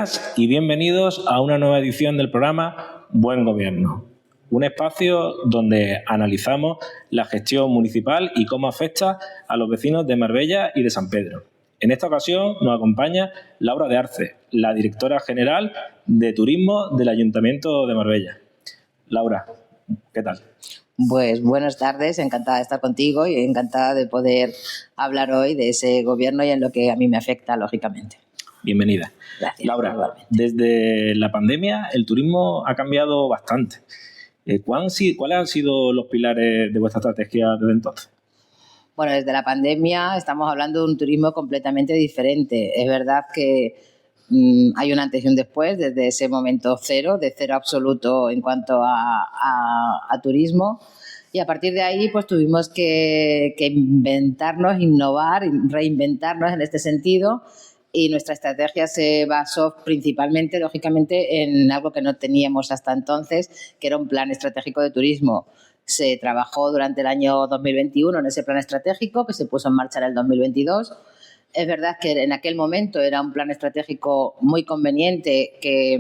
buenas y bienvenidos a una nueva edición del programa Buen Gobierno, un espacio donde analizamos la gestión municipal y cómo afecta a los vecinos de Marbella y de San Pedro. En esta ocasión nos acompaña Laura de Arce, la directora general de Turismo del Ayuntamiento de Marbella. Laura, ¿qué tal? Pues buenas tardes, encantada de estar contigo y encantada de poder hablar hoy de ese gobierno y en lo que a mí me afecta, lógicamente. Bienvenida. Gracias. Laura, igualmente. Desde la pandemia el turismo ha cambiado bastante. ¿Cuáles han sido los pilares de vuestra estrategia desde entonces? Bueno, desde la pandemia estamos hablando de un turismo completamente diferente. Es verdad que hay un antes y un después, desde ese momento cero, de cero absoluto en cuanto a turismo. Y a partir de ahí pues tuvimos que inventarnos, innovar, reinventarnos en este sentido. Y nuestra estrategia se basó principalmente, lógicamente, en algo que no teníamos hasta entonces, que era un plan estratégico de turismo. Se trabajó durante el año 2021 en ese plan estratégico, que se puso en marcha en el 2022. Es verdad que en aquel momento era un plan estratégico muy conveniente que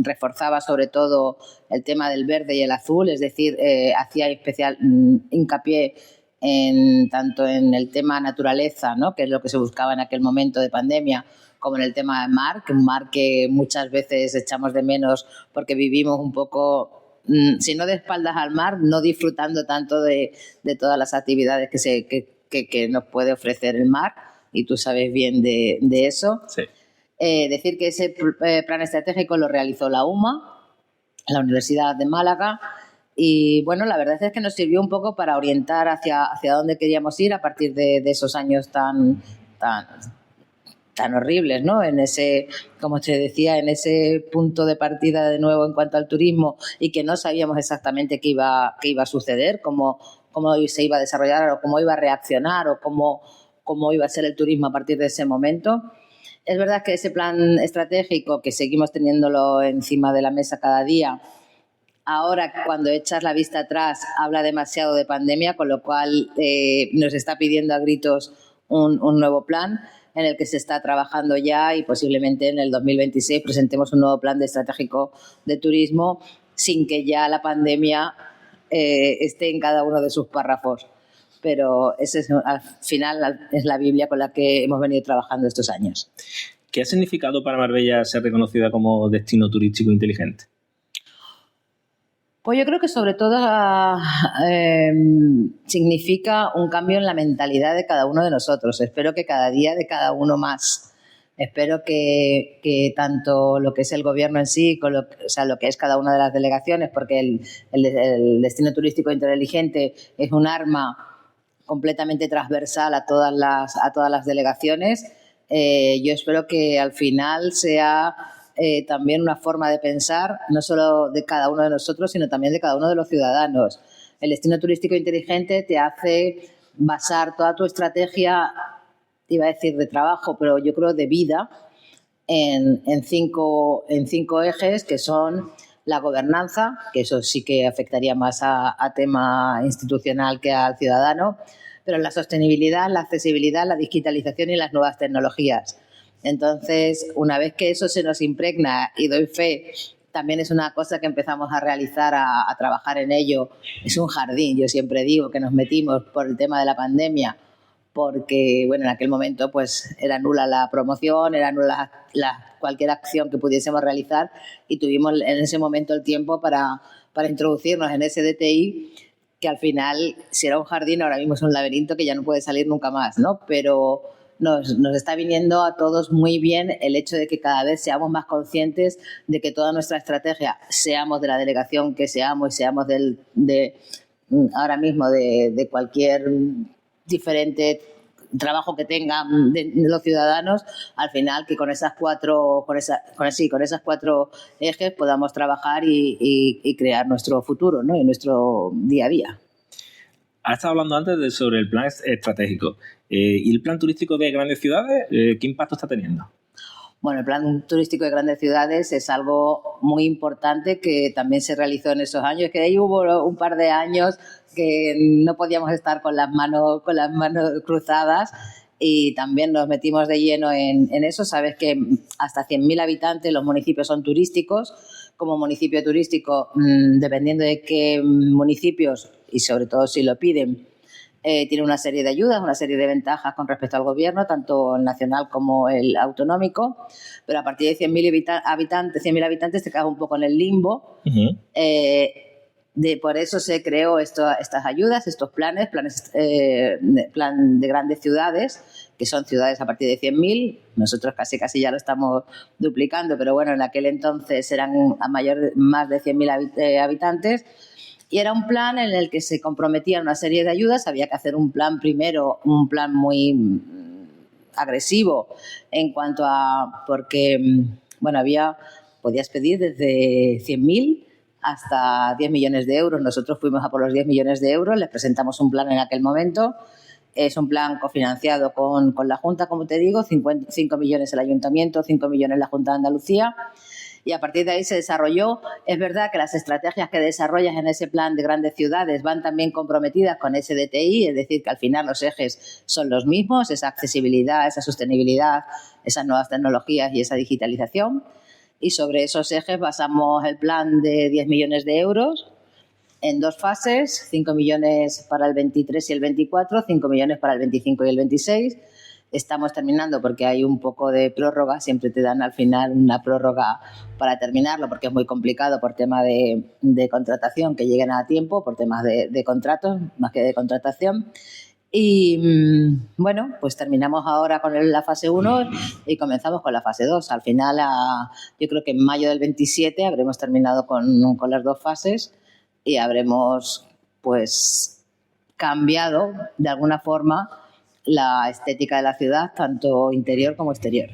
reforzaba sobre todo el tema del verde y el azul, es decir, hacía especial hincapié tanto en el tema naturaleza, ¿no?, que es lo que se buscaba en aquel momento de pandemia, como en el tema del mar, que un mar que muchas veces echamos de menos porque vivimos un poco, si no de espaldas al mar, no disfrutando tanto de todas las actividades que nos puede ofrecer el mar, y tú sabes bien de eso. Sí. Decir que ese plan estratégico lo realizó la UMA, la Universidad de Málaga. Y bueno, la verdad es que nos sirvió un poco para orientar hacia dónde queríamos ir a partir de esos años tan horribles, ¿no? En ese, como te decía, en ese punto de partida de nuevo en cuanto al turismo, y que no sabíamos exactamente qué iba a suceder, cómo se iba a desarrollar o cómo iba a reaccionar o cómo iba a ser el turismo a partir de ese momento. Es verdad que ese plan estratégico, que seguimos teniéndolo encima de la mesa cada día, ahora, cuando echas la vista atrás, habla demasiado de pandemia, con lo cual nos está pidiendo a gritos un nuevo plan en el que se está trabajando ya, y posiblemente en el 2026 presentemos un nuevo plan estratégico de turismo sin que ya la pandemia esté en cada uno de sus párrafos. Pero ese al final es la Biblia con la que hemos venido trabajando estos años. ¿Qué ha significado para Marbella ser reconocida como destino turístico inteligente? Pues yo creo que sobre todo significa un cambio en la mentalidad de cada uno de nosotros. Espero que cada día de cada uno más. Espero que tanto lo que es el gobierno en sí, lo que es cada una de las delegaciones, porque el destino turístico inteligente es un arma completamente transversal a todas las delegaciones. Yo espero que al final sea también una forma de pensar, no solo de cada uno de nosotros, sino también de cada uno de los ciudadanos. El destino turístico inteligente te hace basar toda tu estrategia, iba a decir de trabajo, pero yo creo de vida, en cinco ejes, que son la gobernanza, que eso sí que afectaría más a tema institucional que al ciudadano, pero la sostenibilidad, la accesibilidad, la digitalización y las nuevas tecnologías. Entonces, una vez que eso se nos impregna, y doy fe, también es una cosa que empezamos a realizar, a trabajar en ello. Es un jardín, yo siempre digo que nos metimos por el tema de la pandemia, porque bueno, en aquel momento pues era nula la promoción, era nula cualquier acción que pudiésemos realizar, y tuvimos en ese momento el tiempo para introducirnos en ese DTI, que al final, si era un jardín, ahora mismo es un laberinto que ya no puede salir nunca más, ¿no? Pero nos está viniendo a todos muy bien el hecho de que cada vez seamos más conscientes de que toda nuestra estrategia, seamos de la delegación que seamos y seamos ahora mismo de cualquier diferente trabajo que tengan de los ciudadanos, al final que con esas cuatro ejes podamos trabajar y crear nuestro futuro, ¿no?, y nuestro día a día. Has estado hablando antes sobre el plan estratégico. ¿Y el plan turístico de grandes ciudades, qué impacto está teniendo? Bueno, el plan turístico de grandes ciudades es algo muy importante que también se realizó en esos años, que ahí hubo un par de años que no podíamos estar con las manos cruzadas, y también nos metimos de lleno en eso. Sabes que hasta 100.000 habitantes los municipios son turísticos. Como municipio turístico, dependiendo de qué municipios, y sobre todo si lo piden, tiene una serie de ayudas, una serie de ventajas con respecto al gobierno, tanto el nacional como el autonómico, pero a partir de 100.000 habitantes te quedas un poco en el limbo. Uh-huh. Por eso se creó estas ayudas, estos planes, plan de grandes ciudades, que son ciudades a partir de 100.000. Nosotros casi ya lo estamos duplicando, pero bueno, en aquel entonces eran más de 100.000 habitantes. Y era un plan en el que se comprometían una serie de ayudas. Había que hacer un plan primero, un plan muy agresivo en cuanto a... Porque, bueno, podías pedir desde 100.000 hasta 10 millones de euros. Nosotros fuimos a por los 10 millones de euros, les presentamos un plan en aquel momento. Es un plan cofinanciado con la Junta, como te digo, 5 millones el Ayuntamiento, 5 millones la Junta de Andalucía. Y a partir de ahí se desarrolló. Es verdad que las estrategias que desarrollas en ese plan de grandes ciudades van también comprometidas con ese DTI, es decir, que al final los ejes son los mismos, esa accesibilidad, esa sostenibilidad, esas nuevas tecnologías y esa digitalización. Y sobre esos ejes basamos el plan de 10 millones de euros en 2 fases, 5 millones para el 23 y el 24, 5 millones para el 25 y el 26. Estamos terminando porque hay un poco de prórroga, siempre te dan al final una prórroga para terminarlo porque es muy complicado por tema de contratación, que lleguen a tiempo, por temas de contratos más que de contratación. Y bueno, pues terminamos ahora con la fase 1 y comenzamos con la fase 2. Al final, yo creo que en mayo del 27 habremos terminado con las 2 fases y habremos pues cambiado de alguna forma la estética de la ciudad, tanto interior como exterior.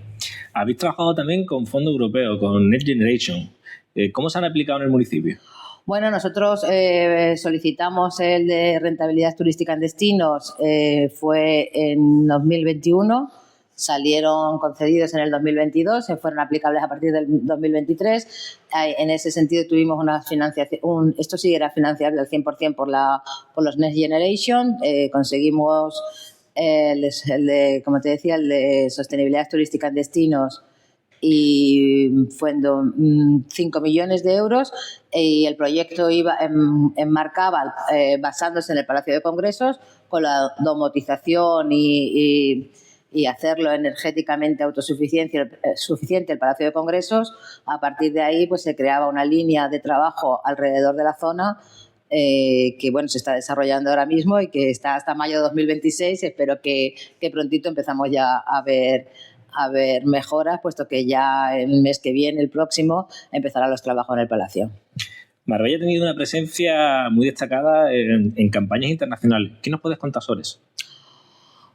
Habéis trabajado también con fondos europeos, con Next Generation. ¿Cómo se han aplicado en el municipio? Bueno, nosotros solicitamos el de rentabilidad turística en destinos, fue en 2021, salieron concedidos en el 2022, se fueron aplicables a partir del 2023. En ese sentido tuvimos una financiación, esto sí era financiable al 100% por los Next Generation. Conseguimos como te decía, el de sostenibilidad turística en destinos, y fue en 5 millones de euros, y el proyecto enmarcaba, basándose en el Palacio de Congresos, con la domotización y hacerlo energéticamente suficiente el Palacio de Congresos. A partir de ahí pues se creaba una línea de trabajo alrededor de la zona que bueno, se está desarrollando ahora mismo y que está hasta mayo de 2026. Espero que prontito empezamos ya a ver mejoras, puesto que ya el mes que viene, el próximo, empezarán los trabajos en el Palacio. Marbella ha tenido una presencia muy destacada en campañas internacionales. ¿Qué nos puedes contar sobre eso?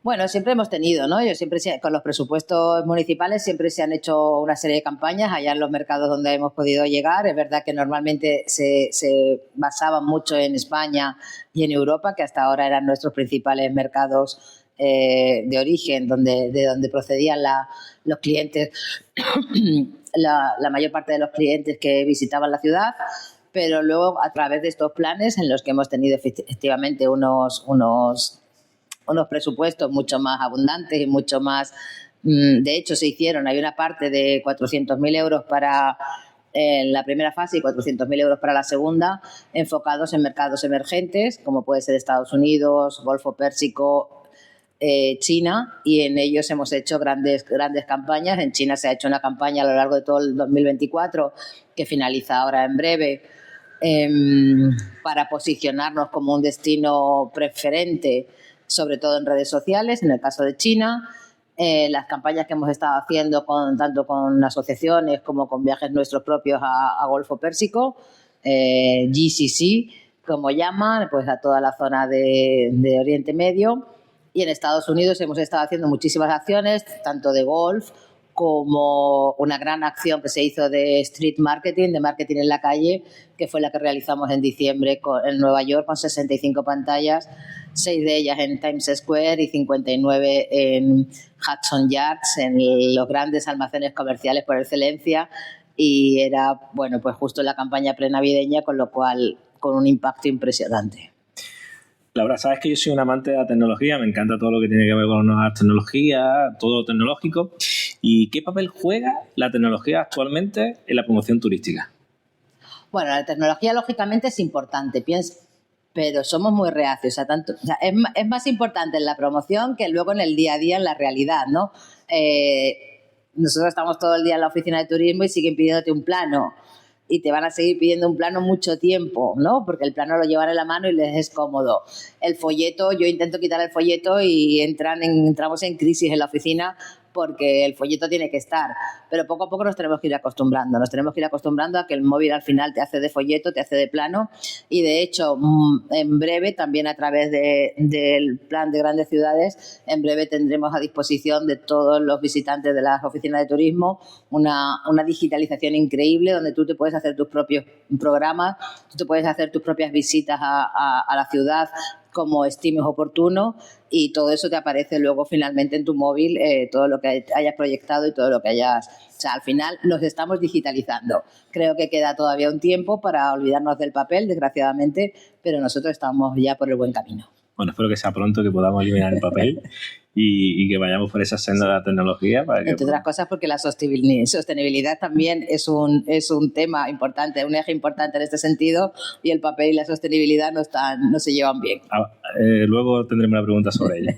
Bueno, siempre hemos tenido, ¿no? Con los presupuestos municipales siempre se han hecho una serie de campañas allá en los mercados donde hemos podido llegar. Es verdad que normalmente se basaban mucho en España y en Europa, que hasta ahora eran nuestros principales mercados de origen, de donde procedían los clientes, la mayor parte de los clientes que visitaban la ciudad. Pero luego, a través de estos planes en los que hemos tenido efectivamente unos presupuestos mucho más abundantes y mucho más... De hecho, hay una parte de 400.000 euros para la primera fase y 400.000 euros para la segunda, enfocados en mercados emergentes, como puede ser Estados Unidos, Golfo Pérsico, China, y en ellos hemos hecho grandes campañas. En China se ha hecho una campaña a lo largo de todo el 2024, que finaliza ahora en breve, para posicionarnos como un destino preferente, sobre todo en redes sociales, en el caso de China. Las campañas que hemos estado haciendo tanto con asociaciones como con viajes nuestros propios a Golfo Pérsico, GCC, como llaman, pues a toda la zona de Oriente Medio. Y en Estados Unidos hemos estado haciendo muchísimas acciones, tanto de golf como una gran acción que se hizo de street marketing, de marketing en la calle, que fue la que realizamos en diciembre en Nueva York, con 65 pantallas, 6 de ellas en Times Square y 59 en Hudson Yards, en los grandes almacenes comerciales por excelencia. Y era, bueno, pues justo la campaña prenavideña, con lo cual con un impacto impresionante. Laura, sabes que yo soy un amante de la tecnología, me encanta todo lo que tiene que ver con nuevas tecnologías, todo lo tecnológico. ¿Y qué papel juega la tecnología actualmente en la promoción turística? Bueno, la tecnología lógicamente es importante, pero somos muy reacios. Es más importante en la promoción que luego en el día a día, en la realidad, ¿no? Nosotros estamos todo el día en la oficina de turismo y siguen pidiéndote un plano. Y te van a seguir pidiendo un plano mucho tiempo, ¿no? Porque el plano lo llevan en la mano y les es cómodo. El folleto, yo intento quitar el folleto y entramos en crisis en la oficina porque el folleto tiene que estar. Pero poco a poco nos tenemos que ir acostumbrando. Nos tenemos que ir acostumbrando a que el móvil al final te hace de folleto, te hace de plano. Y de hecho, en breve, también a través del plan de grandes ciudades, en breve tendremos a disposición de todos los visitantes de las oficinas de turismo una digitalización increíble donde tú te puedes hacer tus propios programas, tú te puedes hacer tus propias visitas a la ciudad como estimes oportuno y todo eso te aparece luego finalmente en tu móvil, todo lo que hayas proyectado y todo lo que hayas... O sea, al final nos estamos digitalizando. Creo que queda todavía un tiempo para olvidarnos del papel, desgraciadamente, pero nosotros estamos ya por el buen camino. Bueno, espero que sea pronto que podamos eliminar el papel y que vayamos por esa senda de la tecnología. Entre otras cosas porque la sostenibilidad también es un tema importante, un eje importante en este sentido y el papel y la sostenibilidad no se llevan bien. Luego tendremos una pregunta sobre ella.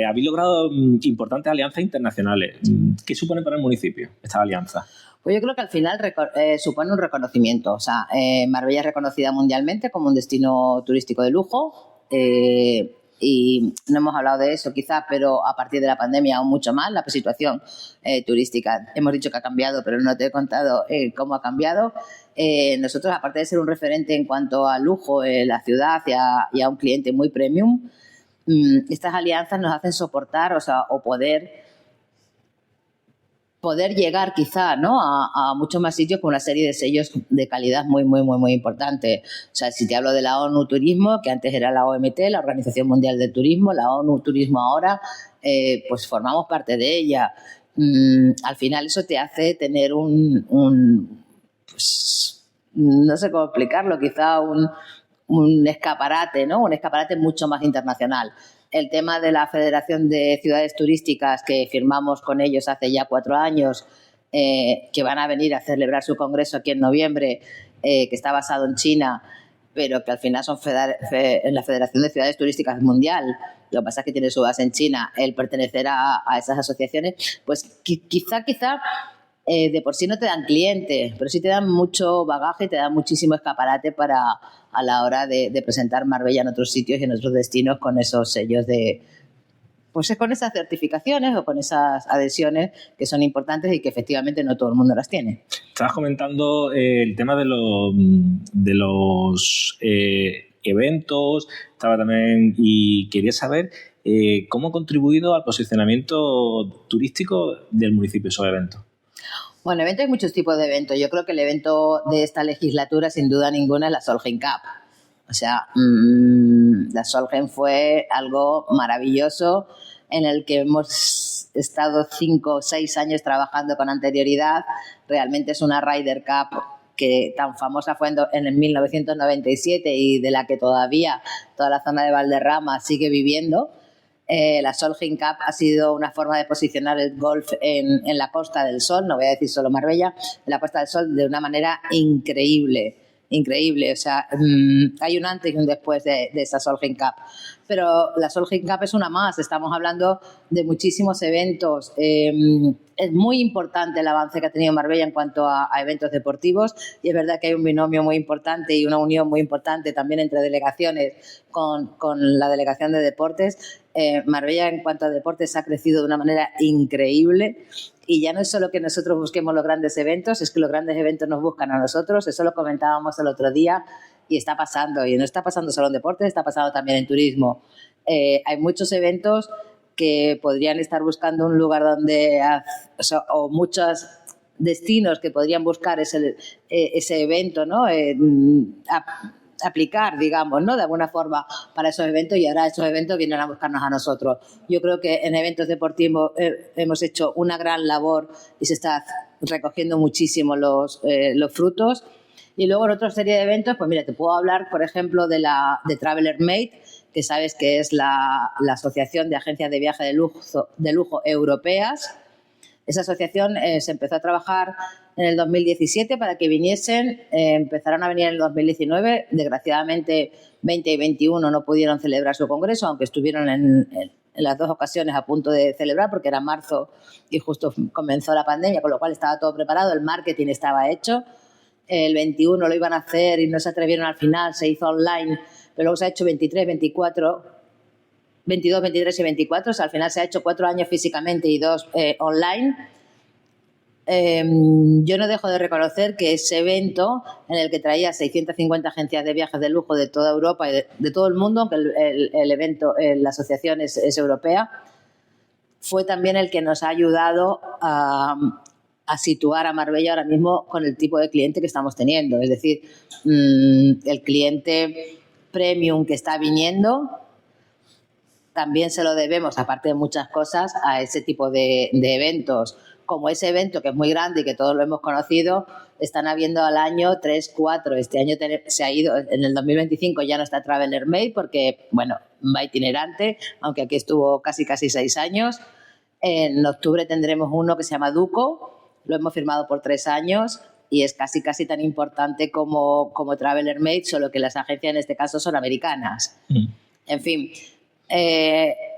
Habéis logrado importantes alianzas internacionales. ¿Qué supone para el municipio esta alianza? Pues yo creo que al final supone un reconocimiento. O sea, Marbella es reconocida mundialmente como un destino turístico de lujo. Y no hemos hablado de eso quizás, pero a partir de la pandemia aún mucho más, la situación turística. Hemos dicho que ha cambiado, pero no te he contado cómo ha cambiado. Nosotros, aparte de ser un referente en cuanto a lujo en la ciudad y a un cliente muy premium, estas alianzas nos hacen soportar, o poder llegar quizá, ¿no? a muchos más sitios con una serie de sellos de calidad muy, muy, muy, muy importante. O sea, si te hablo de la ONU Turismo, que antes era la OMT, la Organización Mundial del Turismo, la ONU Turismo ahora, pues formamos parte de ella. Al final eso te hace tener pues, no sé cómo explicarlo, quizá un escaparate, ¿no? Un escaparate mucho más internacional. El tema de la Federación de Ciudades Turísticas que firmamos con ellos hace ya 4 años, que van a venir a celebrar su congreso aquí en noviembre, que está basado en China, pero que al final son en la Federación de Ciudades Turísticas Mundial. Lo que pasa es que tiene su base en China. El pertenecer a esas asociaciones, pues quizá de por sí no te dan clientes, pero sí te dan mucho bagaje y te dan muchísimo escaparate a la hora de presentar Marbella en otros sitios y en otros destinos con esos sellos pues con esas certificaciones o con esas adhesiones que son importantes y que efectivamente no todo el mundo las tiene. Estabas comentando el tema de los eventos, estaba también, y quería saber cómo ha contribuido al posicionamiento turístico del municipio esos eventos. Bueno, eventos hay muchos tipos de eventos. Yo creo que el evento de esta legislatura, sin duda ninguna, es la Solheim Cup. O sea, la Solheim fue algo maravilloso en el que hemos estado 5 o 6 años trabajando con anterioridad. Realmente es una Ryder Cup que tan famosa fue en el 1997 y de la que todavía toda la zona de Valderrama sigue viviendo. La Solheim Cup ha sido una forma de posicionar el golf en la Costa del Sol, no voy a decir solo Marbella, en la Costa del Sol de una manera increíble. O sea, hay un antes y un después de esa Solheim Cup. Pero la Solheim Cup es una más, estamos hablando de muchísimos eventos. Es muy importante el avance que ha tenido Marbella en cuanto a eventos deportivos y es verdad que hay un binomio muy importante y una unión muy importante también entre delegaciones con la delegación de deportes. Marbella en cuanto a deportes ha crecido de una manera increíble y ya no es solo que nosotros busquemos los grandes eventos, es que los grandes eventos nos buscan a nosotros. Eso lo comentábamos el otro día y está pasando, y no está pasando solo en deportes, está pasando también en turismo. Hay muchos eventos que podrían estar buscando un lugar donde o muchos destinos que podrían buscar ese evento, ¿no? Aplicar, digamos, ¿no? De alguna forma para esos eventos y ahora esos eventos vienen a buscarnos a nosotros. Yo creo que en eventos deportivos hemos hecho una gran labor y se está recogiendo muchísimo los frutos. Y luego en otra serie de eventos, pues mira, te puedo hablar, por ejemplo, de Traveler Made, que sabes que es la Asociación de Agencias de Viaje de Lujo Europeas. Esa asociación se empezó a trabajar en el 2017 para que viniesen, empezaron a venir en el 2019, desgraciadamente 20 y 21 no pudieron celebrar su congreso, aunque estuvieron en las dos ocasiones a punto de celebrar porque era marzo y justo comenzó la pandemia, con lo cual estaba todo preparado, el marketing estaba hecho. El 21 lo iban a hacer y no se atrevieron al final, se hizo online, pero luego se ha hecho 23, 24, 22, 23 y 24, o sea, al final se ha hecho 4 años físicamente y 2 online. Yo no dejo de reconocer que ese evento, en el que traía 650 agencias de viajes de lujo de toda Europa y de todo el mundo, aunque el evento, la asociación es europea, fue también el que nos ha ayudado a situar a Marbella ahora mismo con el tipo de cliente que estamos teniendo. Es decir, el cliente premium que está viniendo también se lo debemos, aparte de muchas cosas, a ese tipo de eventos. Como ese evento que es muy grande y que todos lo hemos conocido, están habiendo al año 3, 4. Este año se ha ido, en el 2025 ya no está Traveler Made porque, bueno, va itinerante, aunque aquí estuvo casi 6 años. En octubre tendremos uno que se llama Duco, lo hemos firmado por 3 años y es casi tan importante como Traveler Made, solo que las agencias en este caso son americanas. En fin,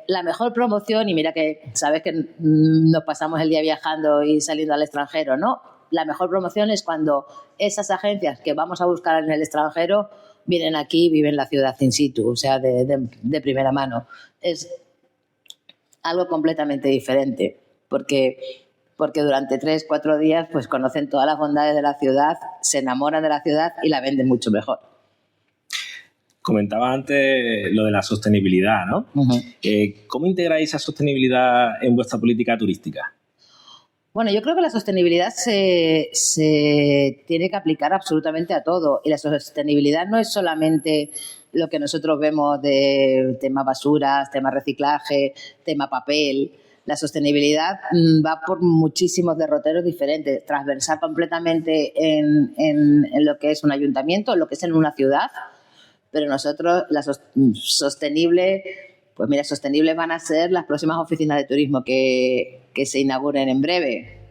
la mejor promoción, y mira que sabes que nos pasamos el día viajando y saliendo al extranjero, ¿no? La mejor promoción es cuando esas agencias que vamos a buscar en el extranjero vienen aquí y viven la ciudad in situ, o sea, de primera mano. Es algo completamente diferente, porque durante 3, 4 días pues conocen todas las bondades de la ciudad, se enamoran de la ciudad y la venden mucho mejor. Comentaba antes lo de la sostenibilidad, ¿no? Uh-huh. ¿Cómo integráis esa sostenibilidad en vuestra política turística? Bueno, yo creo que la sostenibilidad se tiene que aplicar absolutamente a todo. Y la sostenibilidad no es solamente lo que nosotros vemos de tema basuras, tema reciclaje, tema papel. La sostenibilidad va por muchísimos derroteros diferentes, transversal completamente en lo que es un ayuntamiento, en lo que es en una ciudad. Pero nosotros, sostenible, pues mira, sostenibles van a ser las próximas oficinas de turismo que se inauguren en breve.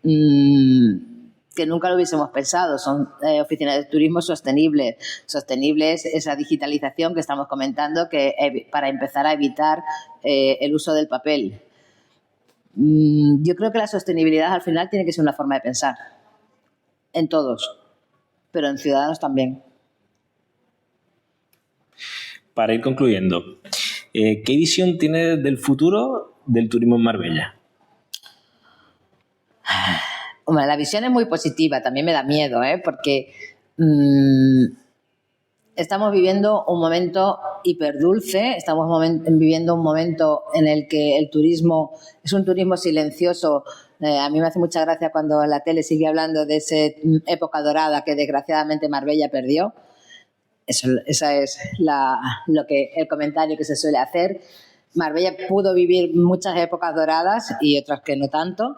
Que nunca lo hubiésemos pensado, son oficinas de turismo sostenibles. Sostenibles esa digitalización que estamos comentando, que para empezar a evitar el uso del papel. Yo creo que la sostenibilidad al final tiene que ser una forma de pensar, en todos, pero en ciudadanos también. Para ir concluyendo, ¿qué visión tienes del futuro del turismo en Marbella? Bueno, la visión es muy positiva, también me da miedo, porque estamos viviendo un momento hiperdulce, estamos viviendo un momento en el que el turismo es un turismo silencioso. A mí me hace mucha gracia cuando la tele sigue hablando de esa época dorada que desgraciadamente Marbella perdió. Esa es el comentario que se suele hacer. Marbella pudo vivir muchas épocas doradas y otras que no tanto.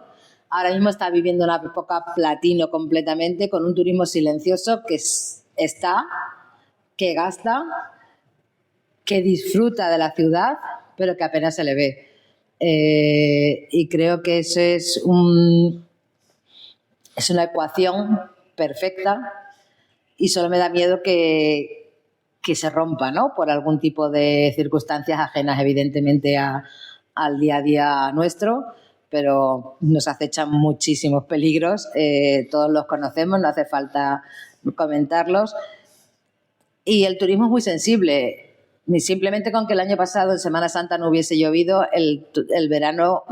Ahora mismo está viviendo una época platino completamente, con un turismo silencioso que está, que gasta, que disfruta de la ciudad, pero que apenas se le ve. Y creo que eso es una ecuación perfecta y solo me da miedo que se rompa, ¿no? Por algún tipo de circunstancias ajenas, evidentemente, al día a día nuestro, pero nos acechan muchísimos peligros, todos los conocemos, no hace falta comentarlos. Y el turismo es muy sensible. Simplemente con que el año pasado, en Semana Santa, no hubiese llovido, el verano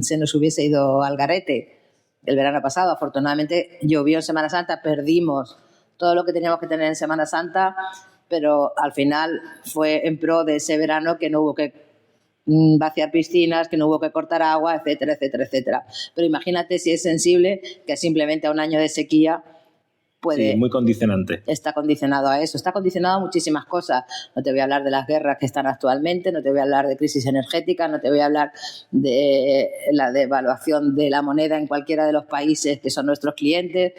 se nos hubiese ido al garete. El verano pasado, afortunadamente, llovió en Semana Santa, perdimos todo lo que teníamos que tener en Semana Santa, pero al final fue en pro de ese verano que no hubo que vaciar piscinas, que no hubo que cortar agua, etcétera, etcétera, etcétera. Pero imagínate si es sensible, que simplemente a un año de sequía puede... Sí, muy condicionante. Está condicionado a eso, está condicionado a muchísimas cosas. No te voy a hablar de las guerras que están actualmente, no te voy a hablar de crisis energética, no te voy a hablar de la devaluación de la moneda en cualquiera de los países que son nuestros clientes.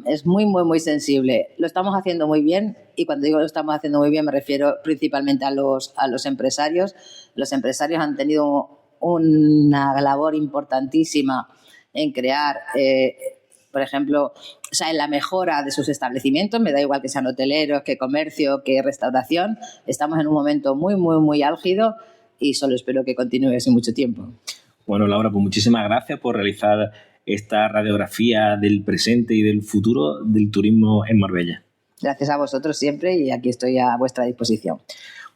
es muy, muy, muy sensible. Lo estamos haciendo muy bien, y cuando digo lo estamos haciendo muy bien me refiero principalmente a los empresarios. Los empresarios han tenido una labor importantísima en crear, por ejemplo, o sea, en la mejora de sus establecimientos. Me da igual que sean hoteleros, que comercio, que restauración. Estamos en un momento muy, muy, muy álgido y solo espero que continúe así mucho tiempo. Bueno, Laura, pues muchísimas gracias por realizar esta radiografía del presente y del futuro del turismo en Marbella. Gracias a vosotros siempre, y aquí estoy a vuestra disposición.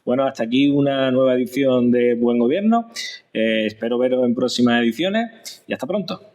Bueno, hasta aquí una nueva edición de Buen Gobierno. Espero veros en próximas ediciones y hasta pronto.